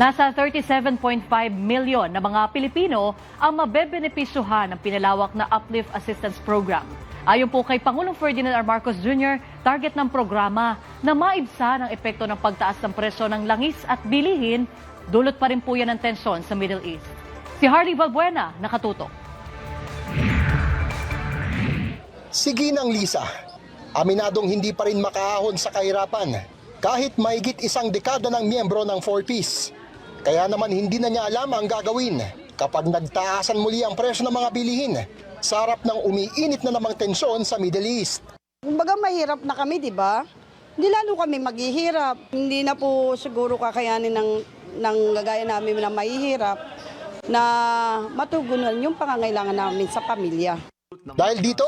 Nasa 37.5 milyon na mga Pilipino ang mabebenepisyuhan ng pinalawak na Uplift Assistance Program. Ayon po kay Pangulong Ferdinand R. Marcos Jr., target ng programa na maibsa ng epekto ng pagtaas ng presyo ng langis at bilihin, dulot pa rin po yan ng tensyon sa Middle East. Si Harley Valbuena, nakatutok. Si Ginang Lisa, aminadong hindi pa rin makaahon sa kahirapan kahit mahigit isang dekada ng miyembro ng 4Ps. Kaya naman hindi na niya alam ang gagawin kapag nagtaasan muli ang presyo ng mga bilihin sa harap ng umiinit na namang tensyon sa Middle East. Kumbaga mahirap na kami, di ba? Hindi lalo kami maghihirap. Hindi na po siguro kakayanin ng gagaya namin na mahihirap na matugunan yung pangangailangan namin sa pamilya. Dahil dito,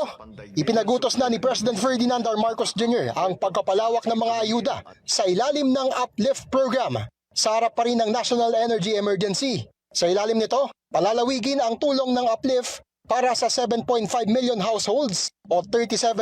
ipinagutos na ni President Ferdinand R. Marcos Jr. ang pagkapalawak ng mga ayuda sa ilalim ng Uplift Program sa harap pa rin ng National Energy Emergency. Sa ilalim nito, palalawigin ang tulong ng Uplift para sa 7.5 million households o 37.5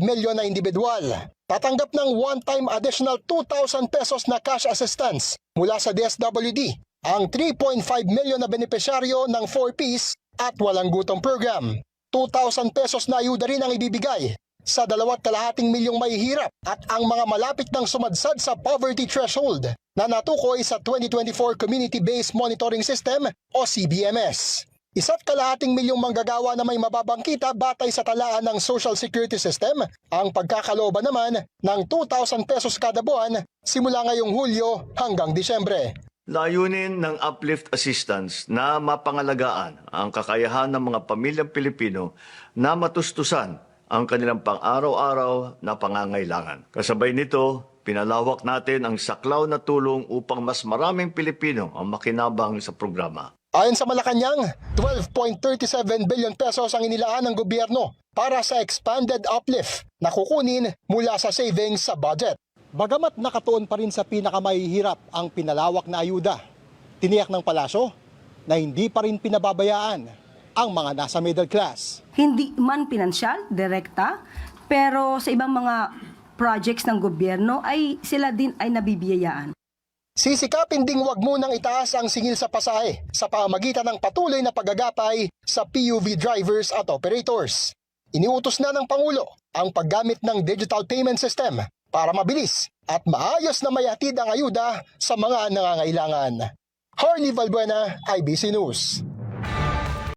million na individual. Tatanggap ng one-time additional 2,000 pesos na cash assistance mula sa DSWD ang 3.5 million na benepisyaryo ng 4Ps at walang gutom program. 2,000 pesos na ayuda rin ang ibibigay sa 2.5 milyong mahihirap at ang mga malapit ng sumadsad sa poverty threshold na natukoy sa 2024 Community-Based Monitoring System o CBMS. 1.5 milyong manggagawa na may mababang kita batay sa talaan ng Social Security System, ang pagkakalooban naman ng 2,000 pesos kada buwan simula ngayong Hulyo hanggang Disyembre. Layunin ng Uplift Assistance na mapangalagaan ang kakayahan ng mga pamilyang Pilipino na matustusan ang kanilang pang-araw-araw na pangangailangan. Kasabay nito, pinalawak natin ang saklaw na tulong upang mas maraming Pilipino ang makinabang sa programa. Ayon sa Malacanang, 12.37 billion pesos ang inilaan ng gobyerno para sa expanded uplift na kukunin mula sa savings sa budget. Bagamat nakatuon pa rin sa pinakamahihirap ang pinalawak na ayuda, tiniyak ng palasyo na hindi pa rin pinababayaan ang mga nasa middle class. Hindi man pinansyal, direkta, pero sa ibang mga projects ng gobyerno ay sila din ay nabibiyayaan. Sisikapin ding wag munang itaas ang singil sa pasahe sa pamamagitan ng patuloy na paggagapay sa PUV drivers at operators. Iniutos na ng Pangulo ang paggamit ng digital payment system para mabilis at maayos na mayatid ang ayuda sa mga nangangailangan. Harley Valbuena, IBC News.